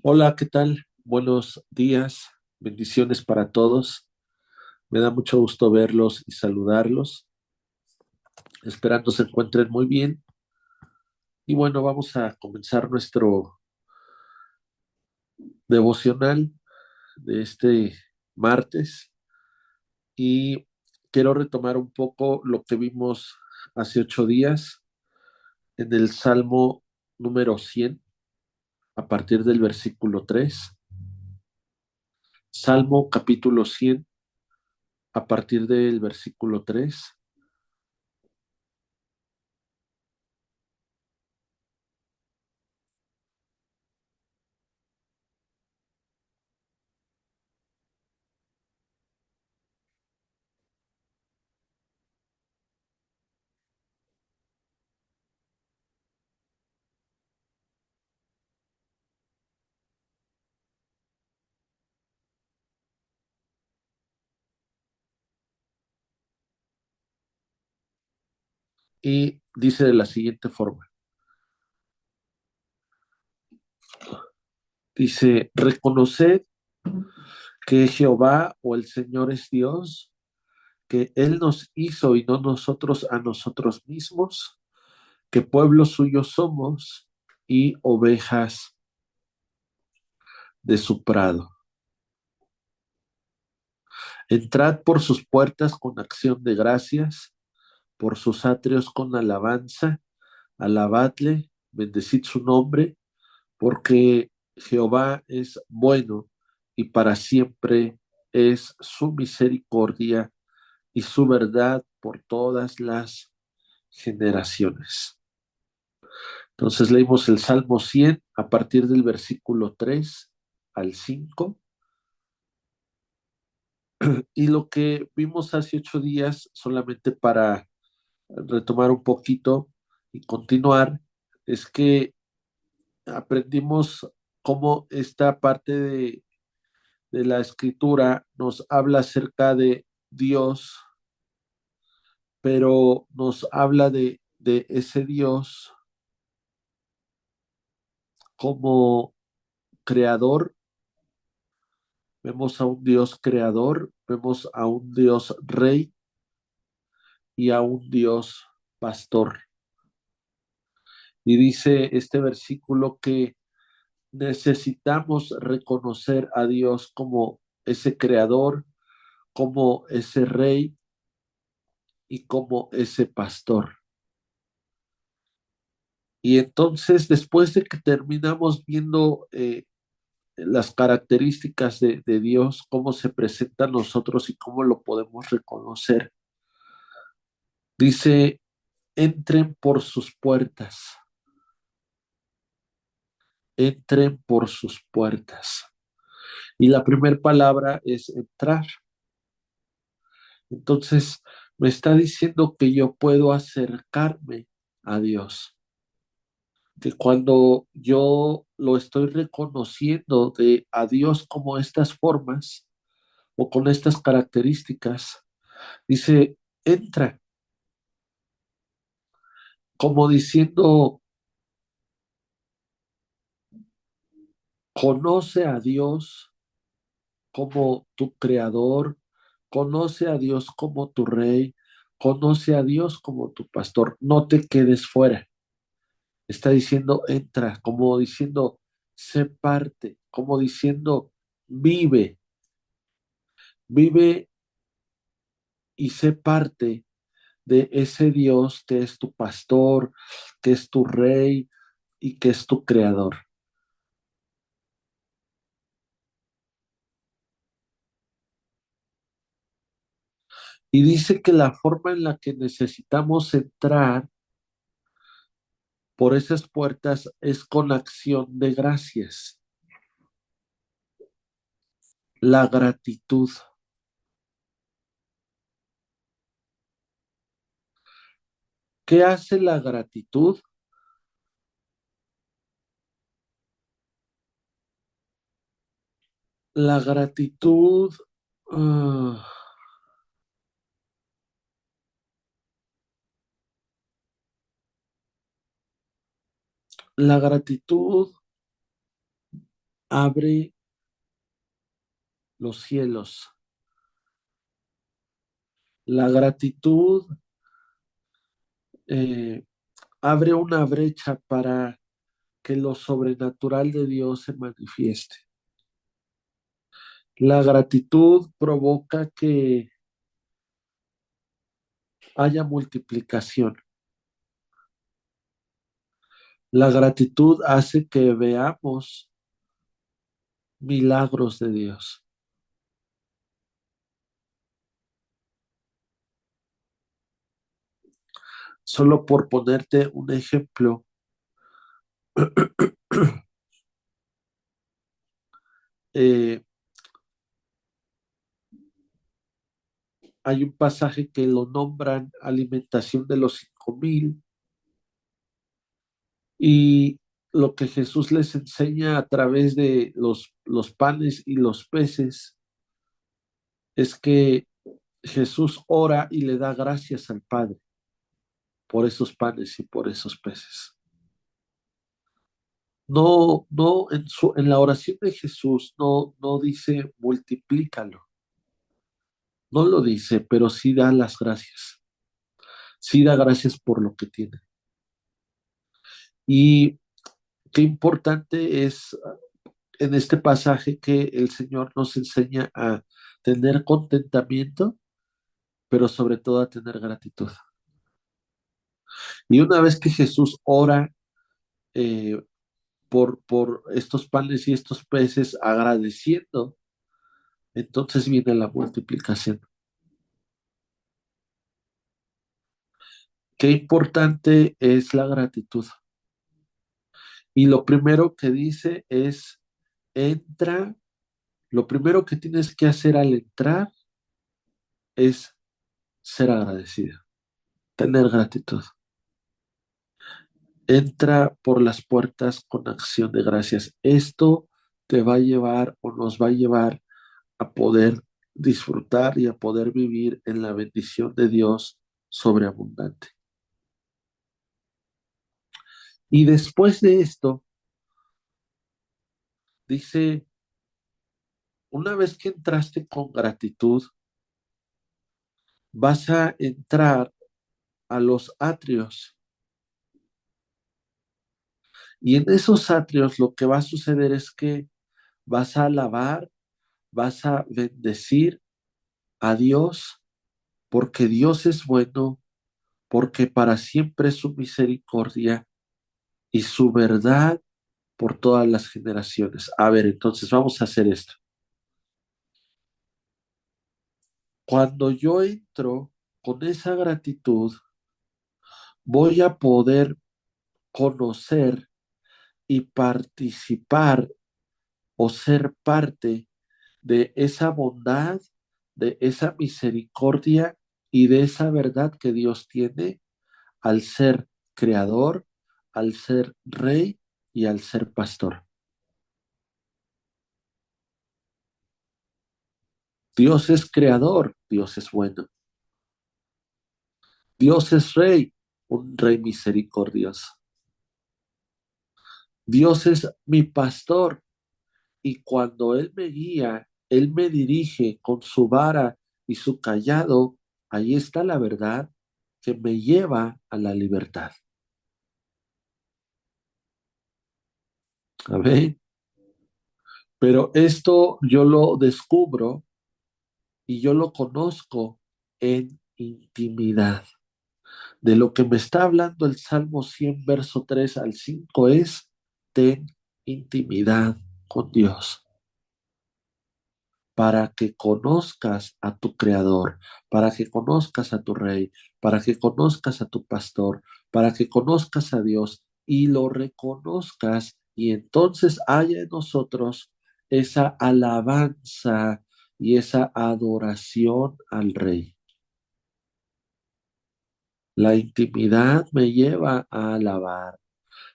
Hola, ¿qué tal? Buenos días, bendiciones para todos. Me da mucho gusto verlos y saludarlos, esperando se encuentren muy bien. Y bueno, vamos a comenzar nuestro devocional de este martes y quiero retomar un poco lo que vimos hace 8 días en el Salmo número 100 a partir del versículo 3. Salmo capítulo 100 a partir del versículo 3. Y dice de la siguiente forma. Dice, reconoced que Jehová o el Señor es Dios, que Él nos hizo y no nosotros a nosotros mismos, que pueblo suyo somos y ovejas de su prado. Entrad por sus puertas con acción de gracias, por sus atrios con alabanza, alabadle, bendecid su nombre, porque Jehová es bueno y para siempre es su misericordia y su verdad por todas las generaciones. Entonces leímos el Salmo 100 a partir del versículo 3 al 5 y lo que vimos hace 8 días, solamente para retomar un poquito y continuar, es que aprendimos cómo esta parte de la escritura nos habla acerca de Dios, pero nos habla de ese Dios como creador. Vemos a un Dios creador, vemos a un Dios rey y a un Dios pastor. Y dice este versículo que necesitamos reconocer a Dios como ese creador, como ese rey y como ese pastor. Y entonces, después de que terminamos viendo las características de Dios, cómo se presenta a nosotros y cómo lo podemos reconocer, dice, entren por sus puertas, entren por sus puertas. Y la primera palabra es entrar. Entonces, me está diciendo que yo puedo acercarme a Dios, que cuando yo lo estoy reconociendo de a Dios como estas formas o con estas características, dice, entra, como diciendo, conoce a Dios como tu creador, conoce a Dios como tu rey, conoce a Dios como tu pastor, no te quedes fuera. Está diciendo, entra, como diciendo, sé parte, como diciendo, vive, vive y sé parte de ese Dios que es tu pastor, que es tu rey y que es tu creador. Y dice que la forma en la que necesitamos entrar por esas puertas es con acción de gracias, la gratitud. ¿Qué hace la gratitud? La gratitud, ah, la gratitud abre los cielos. La gratitud eh, abre una brecha para que lo sobrenatural de Dios se manifieste. La gratitud provoca que haya multiplicación. La gratitud hace que veamos milagros de Dios. Solo por ponerte un ejemplo, eh, hay un pasaje que lo nombran alimentación de los 5,000 y lo que Jesús les enseña a través de los panes y los peces es que Jesús ora y le da gracias al Padre por esos panes y por esos peces. No, no, en la oración de Jesús no dice multiplícalo, no lo dice, pero sí da las gracias, sí da gracias por lo que tiene. Y qué importante es en este pasaje que el Señor nos enseña a tener contentamiento, pero sobre todo a tener gratitud. Y una vez que Jesús ora eh, por estos panes y estos peces agradeciendo, entonces viene la multiplicación. Qué importante es la gratitud. Y lo primero que dice es, entra, lo primero que tienes que hacer al entrar es ser agradecido, tener gratitud. Entra por las puertas con acción de gracias. Esto te va a llevar o nos va a llevar a poder disfrutar y a poder vivir en la bendición de Dios sobreabundante. Y después de esto, dice, una vez que entraste con gratitud, vas a entrar a los atrios. Y en esos atrios lo que va a suceder es que vas a alabar, vas a bendecir a Dios, porque Dios es bueno, porque para siempre es su misericordia y su verdad por todas las generaciones. A ver, entonces vamos a hacer esto. Cuando yo entro con esa gratitud, voy a poder conocer y participar o ser parte de esa bondad, de esa misericordia y de esa verdad que Dios tiene al ser creador, al ser rey y al ser pastor. Dios es creador, Dios es bueno. Dios es rey, un rey misericordioso. Dios es mi pastor y cuando Él me guía, Él me dirige con su vara y su callado, ahí está la verdad que me lleva a la libertad. Amén. Pero esto yo lo descubro y yo lo conozco en intimidad. De lo que me está hablando el Salmo 100, verso 3 al 5 es, ten intimidad con Dios para que conozcas a tu Creador, para que conozcas a tu Rey, para que conozcas a tu Pastor, para que conozcas a Dios y lo reconozcas y entonces haya en nosotros esa alabanza y esa adoración al Rey. La intimidad me lleva a alabar.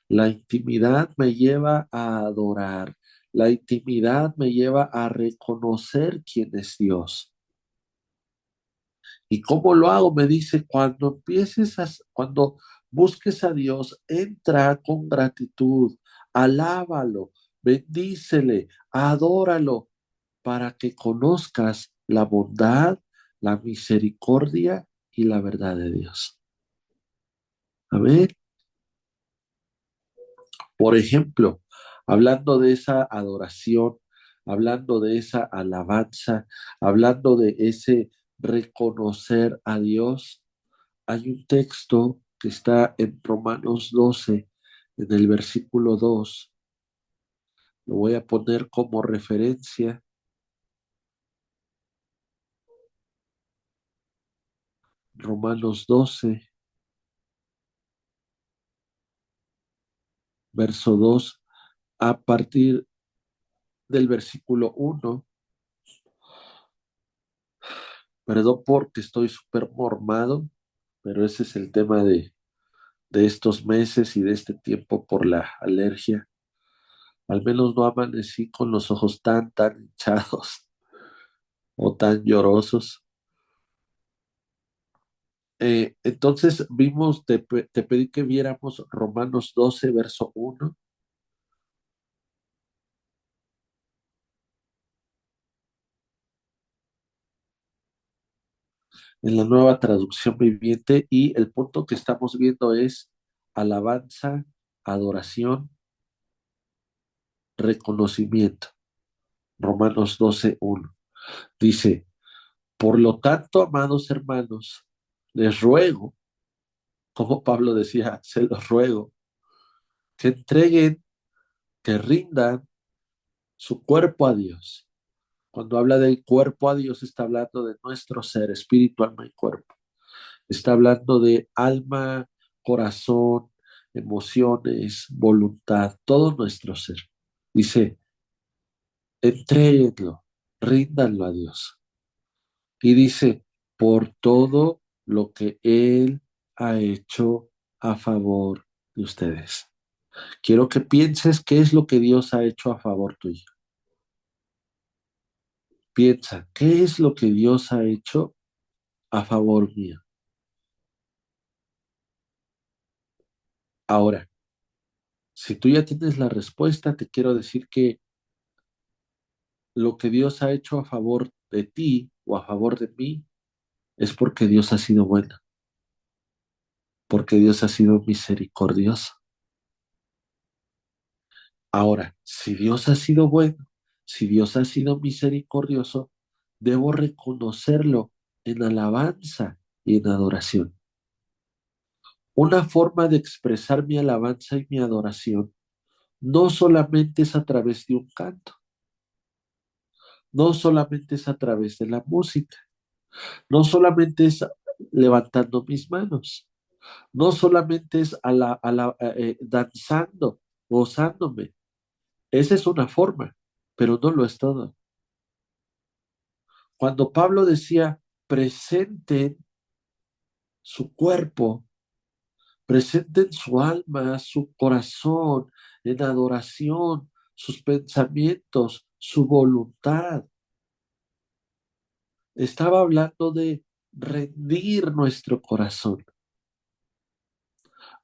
La intimidad me lleva a adorar. La intimidad me lleva a reconocer quién es Dios. ¿Y cómo lo hago? Me dice, cuando busques a Dios, entra con gratitud, alábalo, bendícele, adóralo, para que conozcas la bondad, la misericordia y la verdad de Dios. Amén. Por ejemplo, hablando de esa adoración, hablando de esa alabanza, hablando de ese reconocer a Dios, hay un texto que está en Romanos 12, en el versículo 2. Lo voy a poner como referencia. Romanos 12, verso 2, a partir del versículo 1. Perdón porque estoy súper mormado, pero ese es el tema de estos meses y de este tiempo por la alergia. Al menos no amanecí con los ojos tan hinchados o tan llorosos. Entonces vimos, te pedí que viéramos Romanos 12, verso 1, en la nueva traducción viviente, y el punto que estamos viendo es alabanza, adoración, reconocimiento. Romanos 12, 1. Dice, por lo tanto, amados hermanos, les ruego, como Pablo decía, se los ruego, que entreguen, que rindan su cuerpo a Dios. Cuando habla del cuerpo a Dios, está hablando de nuestro ser, espíritu, alma y cuerpo. Está hablando de alma, corazón, emociones, voluntad, todo nuestro ser. Dice, entréguenlo, ríndanlo a Dios. Y dice, por todo lo que Él ha hecho a favor de ustedes. Quiero que pienses qué es lo que Dios ha hecho a favor tuyo. Piensa, ¿qué es lo que Dios ha hecho a favor mío? Ahora, si tú ya tienes la respuesta, te quiero decir que lo que Dios ha hecho a favor de ti o a favor de mí es porque Dios ha sido bueno, porque Dios ha sido misericordioso. Ahora, si Dios ha sido bueno, si Dios ha sido misericordioso, debo reconocerlo en alabanza y en adoración. Una forma de expresar mi alabanza y mi adoración no solamente es a través de un canto, no solamente es a través de la música, no solamente es levantando mis manos, no solamente es danzando, gozándome. Esa es una forma, pero no lo es todo. Cuando Pablo decía, presenten su cuerpo, presenten su alma, su corazón en adoración, sus pensamientos, su voluntad. Estaba hablando de rendir nuestro corazón.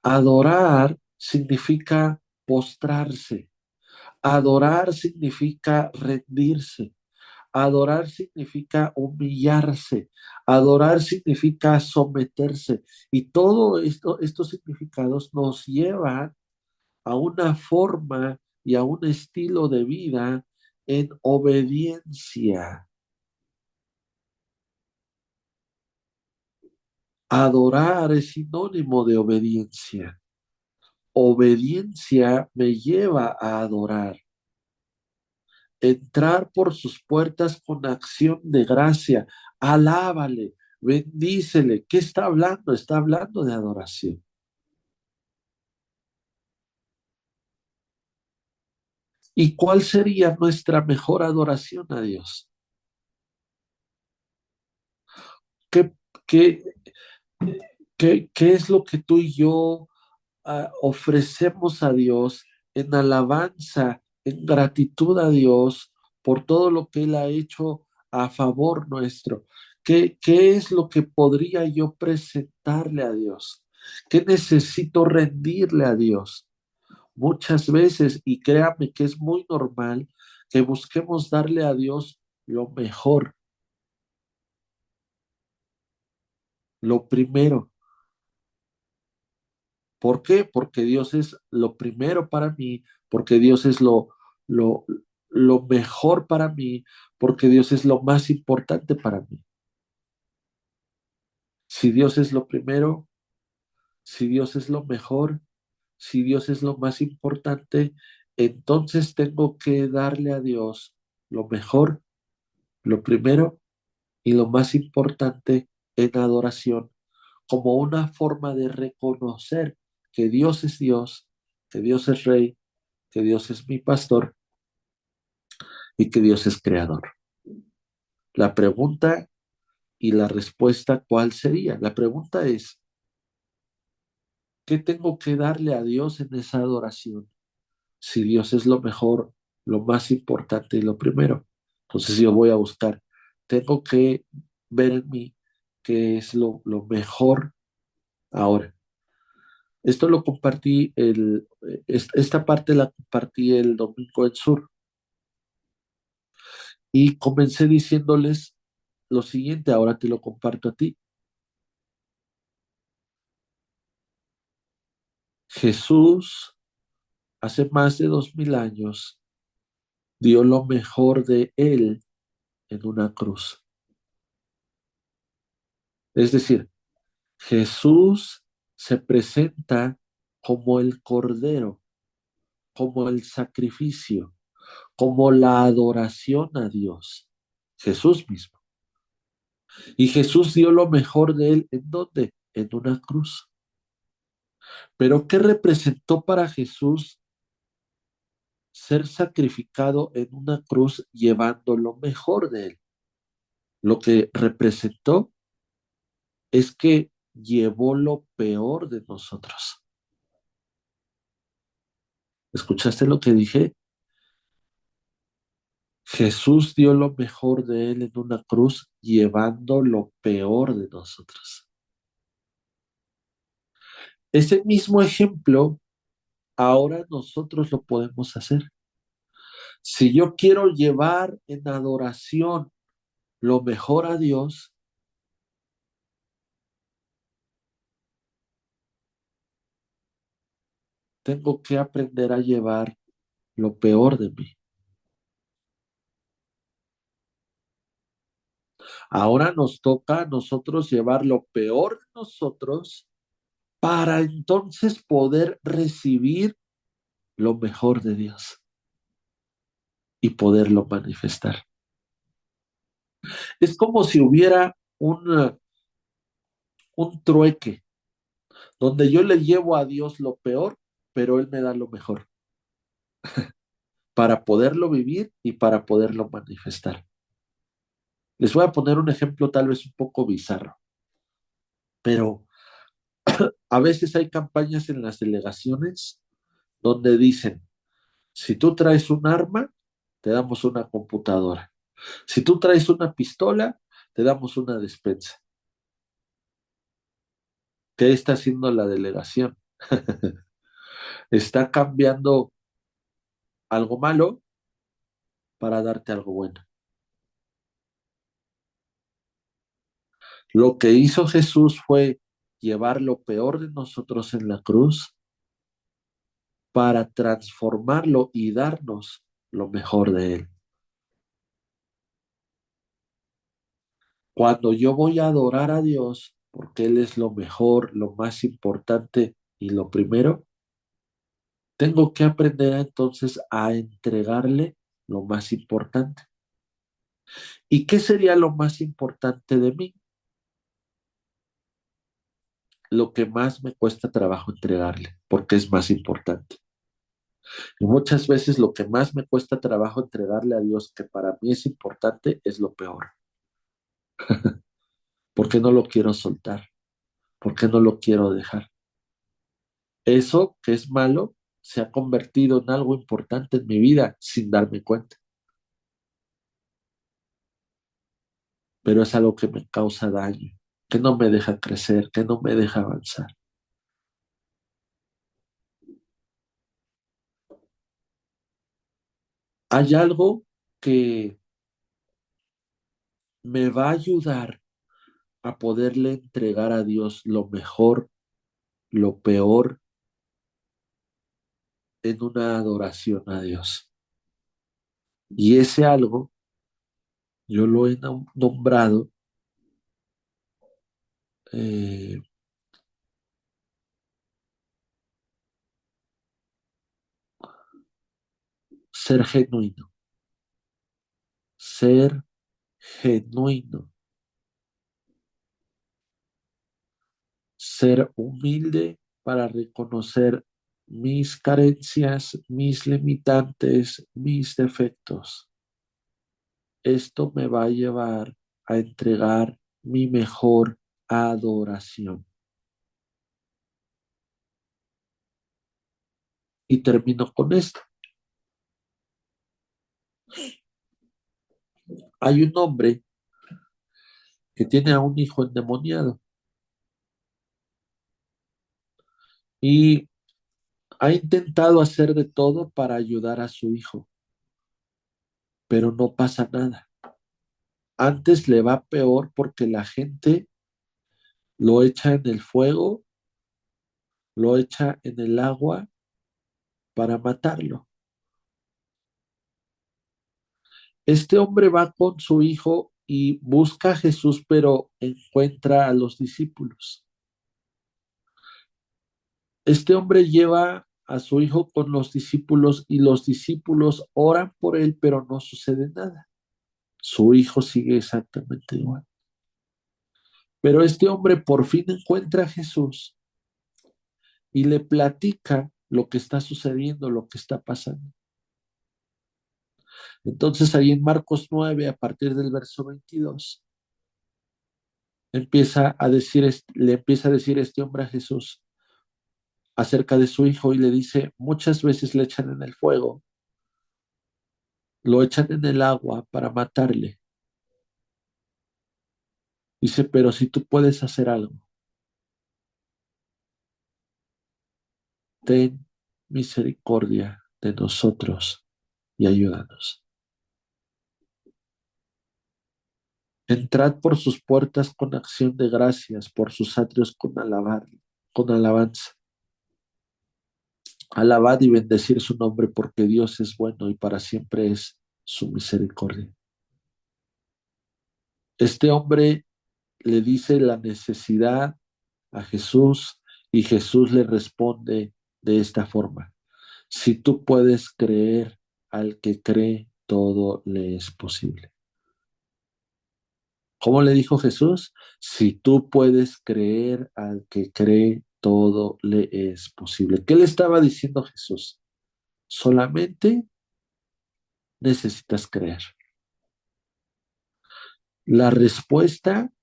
Adorar significa postrarse. Adorar significa rendirse. Adorar significa humillarse. Adorar significa someterse. Y todo esto, estos significados nos llevan a una forma y a un estilo de vida en obediencia. Adorar es sinónimo de obediencia. Obediencia me lleva a adorar. Entrar por sus puertas con acción de gracia. Alábale, bendícele. ¿Qué está hablando? Está hablando de adoración. ¿Y cuál sería nuestra mejor adoración a Dios? ¿Qué, qué, qué es lo que tú y yo ofrecemos a Dios en alabanza, en gratitud a Dios por todo lo que Él ha hecho a favor nuestro? ¿Qué es lo que podría yo presentarle a Dios? ¿Qué necesito rendirle a Dios? muchas veces, y créame que es muy normal que busquemos darle a Dios lo mejor, lo primero. ¿Por qué? Porque Dios es lo primero para mí, porque Dios es lo, lo mejor para mí, porque Dios es lo más importante para mí. Si Dios es lo primero, si Dios es lo mejor, si Dios es lo más importante, entonces tengo que darle a Dios lo mejor, lo primero y lo más importante en adoración, como una forma de reconocer que Dios es Dios, que Dios es Rey, que Dios es mi pastor y que Dios es creador. La pregunta y la respuesta, ¿cuál sería? La pregunta es, ¿qué tengo que darle a Dios en esa adoración? Si Dios es lo mejor, lo más importante y lo primero. Entonces yo voy a buscar, tengo que ver en mí qué es lo mejor ahora. Esto lo compartí, esta parte la compartí el domingo en Sur y comencé diciéndoles lo siguiente, ahora te lo comparto a ti. Jesús, hace más de 2000 años, dio lo mejor de él en una cruz. Es decir, Jesús se presenta como el cordero, como el sacrificio, como la adoración a Dios. Jesús mismo. Y Jesús dio lo mejor de él, ¿en dónde? En una cruz. Pero ¿qué representó para Jesús ser sacrificado en una cruz llevando lo mejor de él? Lo que representó es que llevó lo peor de nosotros. ¿Escuchaste lo que dije? Jesús dio lo mejor de él en una cruz llevando lo peor de nosotros. Ese mismo ejemplo, ahora nosotros lo podemos hacer. Si yo quiero llevar en adoración lo mejor a Dios, tengo que aprender a llevar lo peor de mí. Ahora nos toca a nosotros llevar lo peor de nosotros para entonces poder recibir lo mejor de Dios y poderlo manifestar. Es como si hubiera un trueque donde yo le llevo a Dios lo peor, pero Él me da lo mejor para poderlo vivir y para poderlo manifestar. Les voy a poner un ejemplo tal vez un poco bizarro, pero a veces hay campañas en las delegaciones donde dicen, si tú traes un arma, te damos una computadora. Si tú traes una pistola, te damos una despensa. ¿Qué está haciendo la delegación? Está cambiando algo malo para darte algo bueno. Lo que hizo Jesús fue llevar lo peor de nosotros en la cruz para transformarlo y darnos lo mejor de Él. Cuando yo voy a adorar a Dios, porque Él es lo mejor, lo más importante y lo primero, tengo que aprender entonces a entregarle lo más importante. ¿Y qué sería lo más importante de mí? Lo que más me cuesta trabajo entregarle, porque es más importante. Y muchas veces lo que más me cuesta trabajo entregarle a Dios, que para mí es importante, es lo peor. ¿Por qué no lo quiero soltar? ¿Por qué no lo quiero dejar? Eso que es malo se ha convertido en algo importante en mi vida sin darme cuenta, pero es algo que me causa daño, que no me deja crecer, que no me deja avanzar. Hay algo que me va a ayudar a poderle entregar a Dios lo mejor, lo peor en una adoración a Dios. Y ese algo yo lo he nombrado eh, ser genuino, ser genuino, ser humilde para reconocer mis carencias, mis limitantes, mis defectos. Esto me va a llevar a entregar mi mejor adoración. Y termino con esto. Hay un hombre que tiene a un hijo endemoniado y ha intentado hacer de todo para ayudar a su hijo, pero no pasa nada. Antes le va peor porque la gente lo echa en el fuego, lo echa en el agua para matarlo. Este hombre va con su hijo y busca a Jesús, pero encuentra a los discípulos. Este hombre lleva a su hijo con los discípulos y los discípulos oran por él, pero no sucede nada. Su hijo sigue exactamente igual. Pero este hombre por fin encuentra a Jesús y le platica lo que está sucediendo, lo que está pasando. Entonces ahí en Marcos 9, a partir del verso 22, le empieza a decir este hombre a Jesús acerca de su hijo y le dice, muchas veces le echan en el fuego, lo echan en el agua para matarle. Dice, pero si tú puedes hacer algo, ten misericordia de nosotros y ayúdanos. Entrad por sus puertas con acción de gracias, por sus atrios con alabanza. Alabad y bendecir su nombre porque Dios es bueno y para siempre es su misericordia. Este hombre le dice la necesidad a Jesús y Jesús le responde de esta forma. Si tú puedes creer, al que cree, todo le es posible. ¿Cómo le dijo Jesús? Si tú puedes creer, al que cree, todo le es posible. ¿Qué le estaba diciendo Jesús? Solamente necesitas creer. La respuesta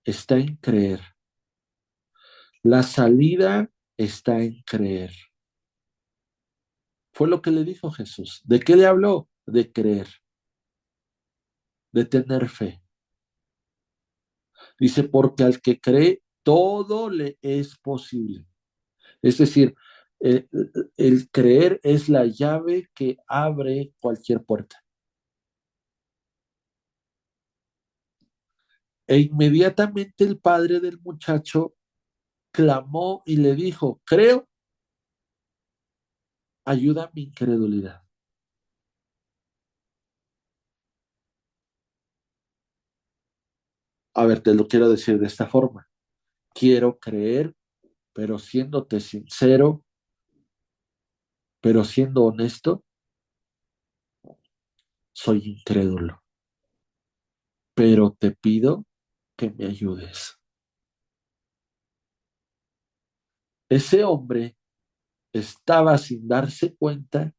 está en creer. La salida está en creer. Fue lo que le dijo Jesús. ¿De qué le habló? De creer, de tener fe. Dice, porque al que cree, todo le es posible. Es decir, el, el creer es la llave que abre cualquier puerta. E inmediatamente el padre del muchacho clamó y le dijo, creo, ayuda a mi incredulidad. A ver, te lo quiero decir de esta forma. Quiero creer, pero siéndote sincero, pero siendo honesto, soy incrédulo. Pero te pido que me ayudes. Ese hombre estaba sin darse cuenta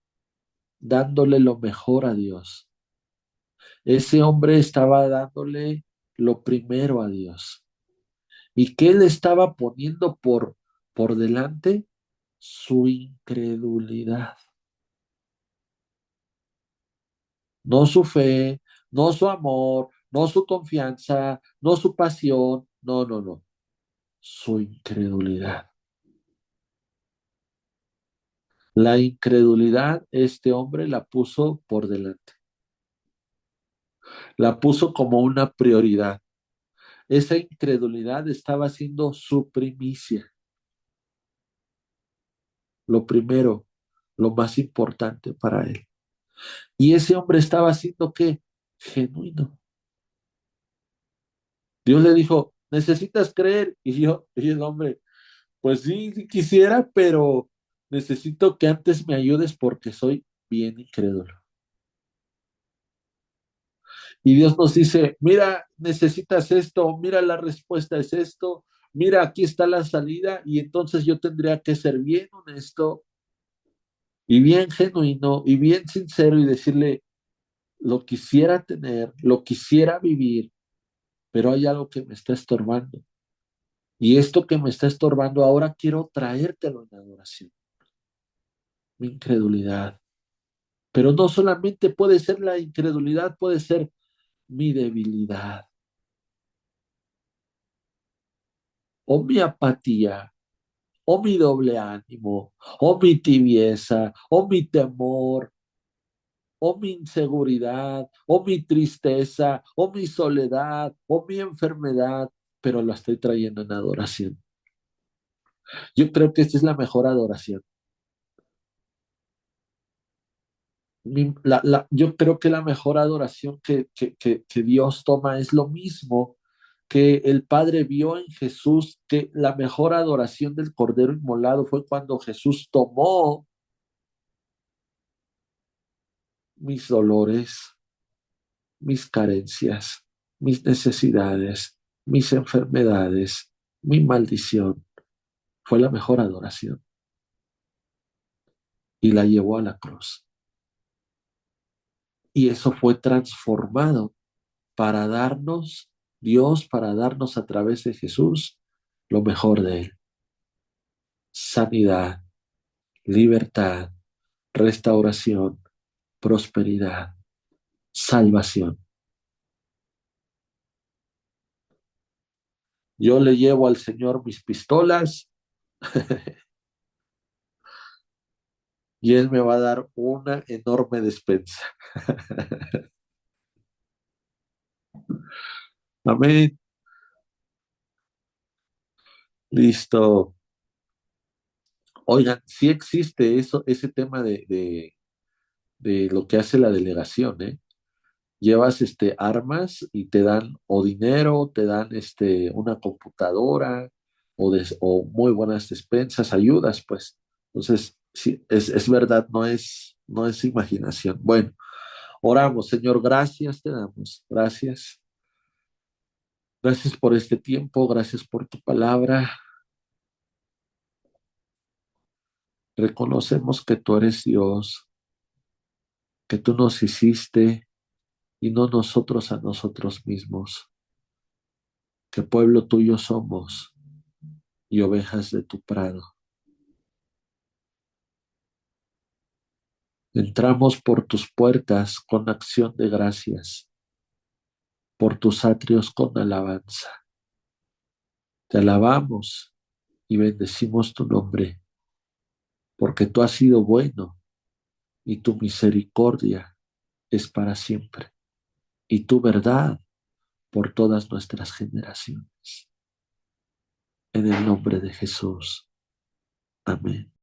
dándole lo mejor a Dios. Ese hombre estaba dándole lo primero a Dios. ¿Y qué le estaba poniendo por delante? Su incredulidad. No su fe, no su amor, no su confianza, no su pasión. No, no, no. Su incredulidad. La incredulidad, este hombre la puso por delante, la puso como una prioridad. Esa incredulidad estaba siendo su primicia, lo primero, lo más importante para él. Y ese hombre estaba haciendo qué? Genuino. Dios le dijo, necesitas creer. Y el hombre, pues sí, sí quisiera, pero necesito que antes me ayudes porque soy bien incrédulo. Y Dios nos dice, mira, necesitas esto, mira, la respuesta es esto, mira, aquí está la salida y entonces yo tendría que ser bien honesto y bien genuino y bien sincero y decirle, lo quisiera tener, lo quisiera vivir, pero hay algo que me está estorbando. Y esto que me está estorbando ahora quiero traértelo en adoración, mi incredulidad. Pero no solamente puede ser la incredulidad, puede ser mi debilidad o mi apatía o mi doble ánimo, o mi tibieza, o mi temor, o mi inseguridad, o mi tristeza, o mi soledad, o mi enfermedad, pero lo estoy trayendo en adoración. Yo creo que esta es la mejor adoración. Yo creo que la mejor adoración que Dios toma es lo mismo que el Padre vio en Jesús, que la mejor adoración del Cordero Inmolado fue cuando Jesús tomó mis dolores, mis carencias, mis necesidades, mis enfermedades, mi maldición. Fue la mejor adoración y la llevó a la cruz. Y eso fue transformado para darnos, Dios, para darnos a través de Jesús lo mejor de Él. Sanidad, libertad, restauración, prosperidad, salvación. Yo le llevo al Señor mis pistolas y Él me va a dar una enorme despensa. Amén. Listo. Oigan, sí existe eso, ese tema de lo que hace la delegación, ¿eh? Llevas armas y te dan o dinero, te dan una computadora o muy buenas despensas, ayudas, pues. Entonces, sí, es verdad, no es imaginación. Bueno, oramos, Señor, gracias te damos, gracias. Gracias por este tiempo, gracias por tu palabra. Reconocemos que tú eres Dios, que tú nos hiciste y no nosotros a nosotros mismos, que pueblo tuyo somos y ovejas de tu prado. Entramos por tus puertas con acción de gracias, por tus atrios con alabanza. Te alabamos y bendecimos tu nombre, porque tú has sido bueno y tu misericordia es para siempre, y tu verdad por todas nuestras generaciones. En el nombre de Jesús. Amén.